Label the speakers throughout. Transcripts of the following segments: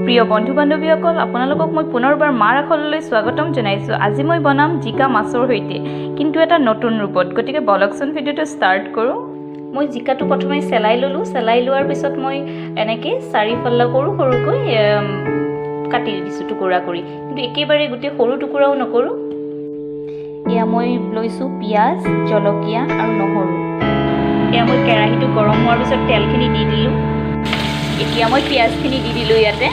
Speaker 1: প্ৰিয় বন্ধু বান্ধৱীসকল আপোনালোকক মই পুনৰবাৰ মাৰ আখৰলৈ স্বাগতম জনাইছোঁ। আজি মই বনাম জিকা মাছৰ সৈতে, কিন্তু এটা নতুন ৰূপত। গতিকে বলকচোন ভিডিঅ'টো ষ্টাৰ্ট কৰোঁ। মই জিকাটো প্ৰথমে চেলাই ল'লোঁ। চেলাই লোৱাৰ পিছত মই এনেকৈ চাৰিফাল্লা সৰুকৈ কাটি দিছোঁ টুকুৰা কৰি, কিন্তু একেবাৰে গোটেই সৰু টুকুৰাও নকৰোঁ। এয়া মই লৈছোঁ পিঁয়াজ, জলকীয়া আৰু নহৰু। এয়া মই কেৰাহীটো গৰম হোৱাৰ পিছত তেলখিনি দি দিলোঁ। এতিয়া মই পিঁয়াজখিনি দি দিলোঁ ইয়াতে।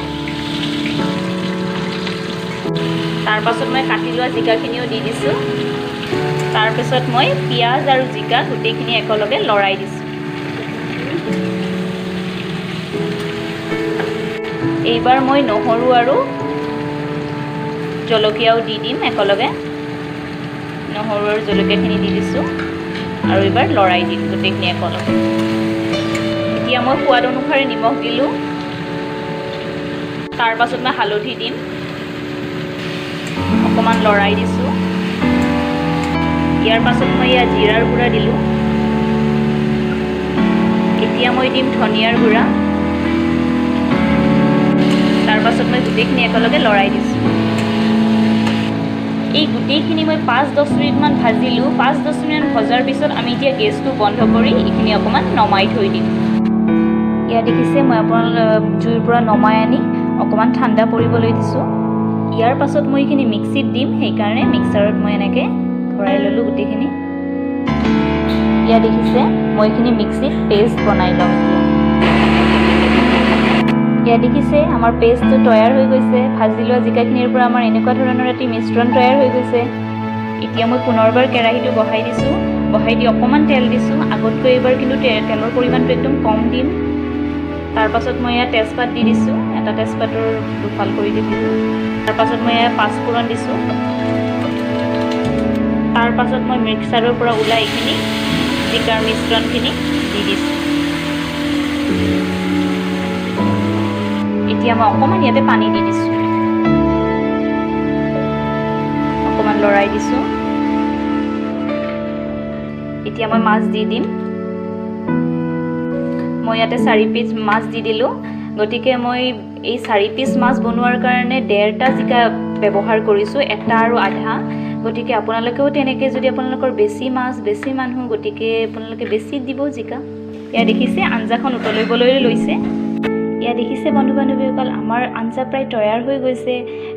Speaker 1: তাৰপাছত মই কাটি লোৱা জিকাখিনিও দি দিছোঁ। তাৰপিছত মই পিঁয়াজ আৰু জিকা গোটেইখিনি একেলগে লৰাই দিছোঁ। এইবাৰ মই নহৰু আৰু জলকীয়াও দি দিম একেলগে। নহৰু আৰু জলকীয়াখিনি দি দিছোঁ আৰু এইবাৰ লৰাই দিম গোটেইখিনি একেলগে। এতিয়া মই সোৱাদ অনুসাৰে নিমখ দিলোঁ। তাৰপাছত মই হালধি দিম, অকণমান লৰাই দিছোঁ। ইয়াৰ পাছত মই ইয়াত জিৰাৰ গুড়া দিলোঁ। এতিয়া মই দিম ধনিয়াৰ গুড়া। তাৰপাছত মই গোটেইখিনি একেলগে লৰাই দিছোঁ। এই গোটেইখিনি মই 5-10 মিনিটমান ভাজিলোঁ। 5-10 মিনিট ভজাৰ পিছত আমি এতিয়া গেছটো বন্ধ কৰি এইখিনি অকণমান নমাই থৈ দিম। ইয়াত দেখিছে মই আপোনালোক জুইৰ পৰা নমাই আনি অকণমান ঠাণ্ডা পৰিবলৈ দিছোঁ। ইয়াৰ পাছত মই এইখিনি মিক্সিত দিম, সেইকাৰণে মিক্সাৰত মই এনেকৈ ভৰাই ল'লোঁ গোটেইখিনি। ইয়াত দেখিছে মই এইখিনি মিক্সিত পেষ্ট বনাই ল'ম। ইয়াত দেখিছে আমাৰ পেষ্টটো তৈয়াৰ হৈ গৈছে। ভাজি লোৱা জিকাখিনিৰ পৰা আমাৰ এনেকুৱা ধৰণৰ এটি মিশ্ৰণ তৈয়াৰ হৈ গৈছে। এতিয়া মই পুনৰবাৰ কেৰাহীটো বহাই দিছোঁ। বহাই দি অকণমান তেল দিছোঁ। আগতকৈ এইবাৰ কিন্তু তেলৰ পৰিমাণটো একদম কম দিম। তাৰপাছত মই ইয়াত তেজপাত দি দিছোঁ। এটা তেজপাতৰ দুফাল কৰি দি দিছোঁ। তাৰপাছত মই ইয়াত পাঁচফোৰণ দিছোঁ। তাৰপাছত মই মিক্সাৰৰ পৰা ওলাই এইখিনি জিকাৰ মিশ্ৰণখিনি দি দিছোঁ। এতিয়া মই অকণমান ইয়াতে পানী দি দিছোঁ। অকণমান লৰাই দিছোঁ। এতিয়া মই মাছ দি দিম। মই ইয়াতে 4 পিচ মাছ দি দিলোঁ। গতিকে মই এই 4 পিচ মাছ বনোৱাৰ কাৰণে 1.5টা জিকা ব্যৱহাৰ কৰিছোঁ, 1টা আৰু আধা। গতিকে আপোনালোকেও তেনেকৈ যদি আপোনালোকৰ বেছি মাছ, বেছি মানুহ, গতিকে আপোনালোকে বেছি দিব জিকা। এয়া দেখিছে আঞ্জাখন উতলিবলৈ লৈছে। এয়া দেখিছে বন্ধু বান্ধৱীসকল, আমাৰ আঞ্জা প্ৰায় তৈয়াৰ হৈ গৈছে।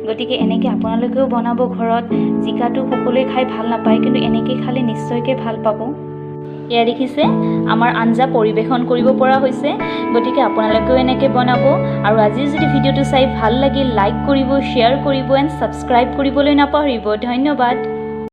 Speaker 1: গতিকে এনেকৈ আপোনালোকেও বনাব ঘৰত। জিকাটো সকলোৱে খাই ভাল নাপায়, কিন্তু এনেকৈ খালে নিশ্চয়কৈ ভাল পাব। এয়া দেখিছে আমাৰ আঞ্জা পৰিৱেশন কৰিব পৰা হৈছে। গতিকে আপোনালোকেও এনেকৈ বনাব। আৰু আজি যদি ভিডিঅ'টো চাই ভাল লাগিল, লাইক কৰিব, শ্বেয়াৰ কৰিব এণ্ড ছাবস্ক্ৰাইব কৰিবলৈ নাপাহৰিব। ধন্যবাদ।